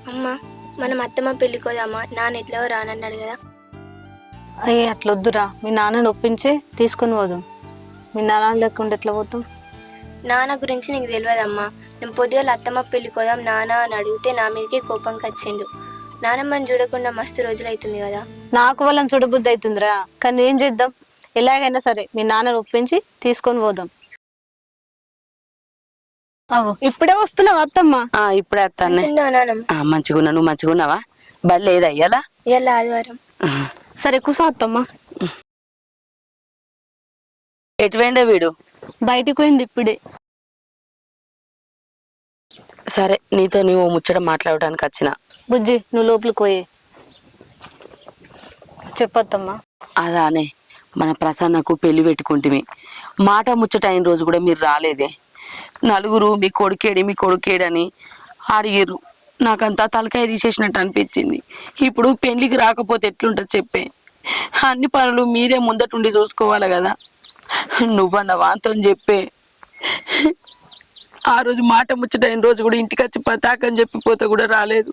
అమ్మ మనం అత్తమ్మ పెళ్ళికోదామా, నాన్న ఎట్లా రానన్నాడు కదా. అయ్యే అట్లొద్దురా, మీ నాన్నని ఒప్పించి తీసుకొని పోదాం. మీ నాన్న లేకుండా ఎట్లా పోతాం? నాన్న గురించి నీకు తెలియదమ్మా. నేను పొద్దుగాల అత్తమ్మ పెళ్ళికోదాం నాన్న అని అడిగితే నా మీదకే కోపం వచ్చిండు. నానమ్మని చూడకుండా మస్తు రోజులు అవుతుంది కదా. నాకు వాళ్ళని చూడబుద్ధి అవుతుందిరా, కానీ ఏం చేద్దాం? ఎలాగైనా సరే మీ నాన్నని ఒప్పించి తీసుకొని పోదాం. ఇప్పుడే వస్తున్నావు అత్తమ్మ? ఇప్పుడే వస్తానే. నానమ్మ మంచిగున్నా, నువ్వు మంచిగున్నావా? బలి లేదా అయ్యాలా? ఇలా ఆదివారం. సరే కూసో అత్తమ్మ. ఎటు పోయిండే వీడు? బయటికి పోయింది ఇప్పుడే. సరే, నీతో నీవు ముచ్చట మాట్లాడటానికి వచ్చిన. బుజ్జి నువ్వు లోపలికి పోయే. చెప్పత్తమ్మా. అదానే, మన ప్రసన్నకు పెళ్లి పెట్టుకుంటుమి. మాట ముచ్చట అయిన రోజు కూడా మీరు రాలేదే. నలుగురు మీ కొడుకేడని అడిగిర్రు. నాకంతా తలకాయ తీసేసినట్టు అనిపించింది. ఇప్పుడు పెళ్లికి రాకపోతే ఎట్లుంటుంది చెప్పే? అన్ని పనులు మీరే ముందటుండి చూసుకోవాలి కదా. నువ్వన్న వాంతో చెప్పే. ఆ రోజు మాట ముచ్చట అయిన రోజు కూడా ఇంటికి వచ్చి పతాకని చెప్పిపోతే కూడా రాలేదు.